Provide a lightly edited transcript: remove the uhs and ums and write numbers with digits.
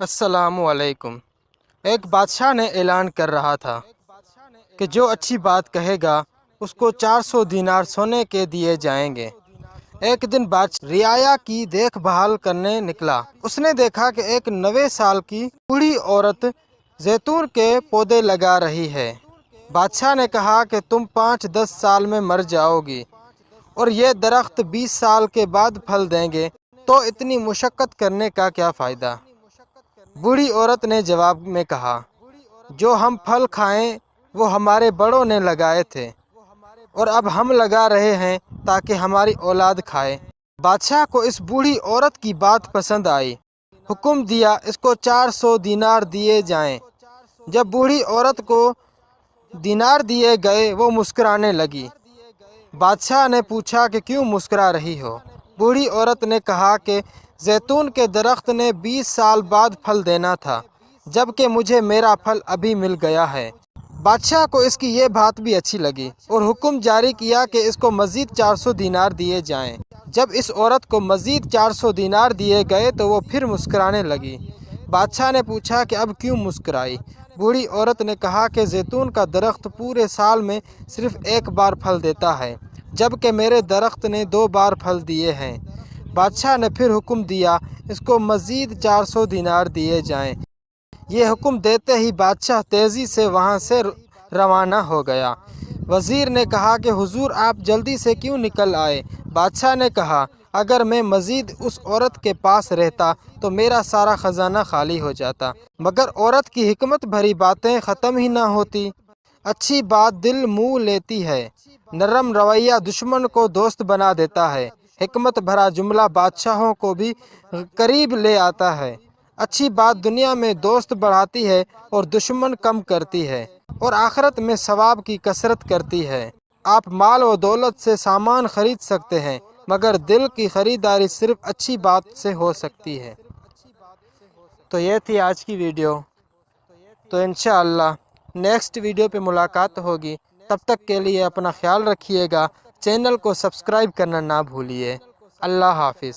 السلام علیکم۔ ایک بادشاہ نے اعلان کر رہا تھا کہ جو اچھی بات کہے گا اس کو 400 دینار سونے کے دیے جائیں گے۔ ایک دن بادشاہ رعایا کی دیکھ بھال کرنے نکلا۔ اس نے دیکھا کہ ایک 90 سال کی بوڑھی عورت زیتون کے پودے لگا رہی ہے۔ بادشاہ نے کہا کہ تم 5-10 سال میں مر جاؤ گی اور یہ درخت 20 سال کے بعد پھل دیں گے، تو اتنی مشقت کرنے کا کیا فائدہ؟ بوڑھی عورت نے جواب میں کہا، جو ہم پھل کھائیں وہ ہمارے بڑوں نے لگائے تھے اور اب ہم لگا رہے ہیں تاکہ ہماری اولاد کھائے۔ بادشاہ کو اس بوڑھی عورت کی بات پسند آئی۔ حکم دیا اس کو 400 دینار دیے جائیں۔ جب بوڑھی عورت کو دینار دیے گئے وہ مسکرانے لگی۔ بادشاہ نے پوچھا کہ کیوں مسکرا رہی ہو؟ بوڑھی عورت نے کہا کہ زیتون کے درخت نے 20 سال بعد پھل دینا تھا، جبکہ مجھے میرا پھل ابھی مل گیا ہے۔ بادشاہ کو اس کی یہ بات بھی اچھی لگی اور حکم جاری کیا کہ اس کو مزید 400 دینار دیے جائیں۔ جب اس عورت کو مزید 400 دینار دیے گئے تو وہ پھر مسکرانے لگی۔ بادشاہ نے پوچھا کہ اب کیوں مسکرائی؟ بوڑھی عورت نے کہا کہ زیتون کا درخت پورے سال میں صرف ایک بار پھل دیتا ہے، جبکہ میرے درخت نے 2 بار پھل دیے ہیں۔ بادشاہ نے پھر حکم دیا اس کو مزید 400 دینار دیے جائیں۔ یہ حکم دیتے ہی بادشاہ تیزی سے وہاں سے روانہ ہو گیا۔ وزیر نے کہا کہ حضور آپ جلدی سے کیوں نکل آئے؟ بادشاہ نے کہا، اگر میں مزید اس عورت کے پاس رہتا تو میرا سارا خزانہ خالی ہو جاتا، مگر عورت کی حکمت بھری باتیں ختم ہی نہ ہوتی۔ اچھی بات دل موہ لیتی ہے، نرم رویہ دشمن کو دوست بنا دیتا ہے، حکمت بھرا جملہ بادشاہوں کو بھی قریب لے آتا ہے۔ اچھی بات دنیا میں دوست بڑھاتی ہے اور دشمن کم کرتی ہے، اور آخرت میں ثواب کی کثرت کرتی ہے۔ آپ مال و دولت سے سامان خرید سکتے ہیں، مگر دل کی خریداری صرف اچھی بات سے ہو سکتی ہے۔ تو یہ تھی آج کی ویڈیو۔ تو انشاءاللہ نیکسٹ ویڈیو پہ ملاقات ہوگی۔ تب تک کے لیے اپنا خیال رکھیے گا، چینل کو سبسکرائب کرنا نہ بھولیے۔ اللہ حافظ۔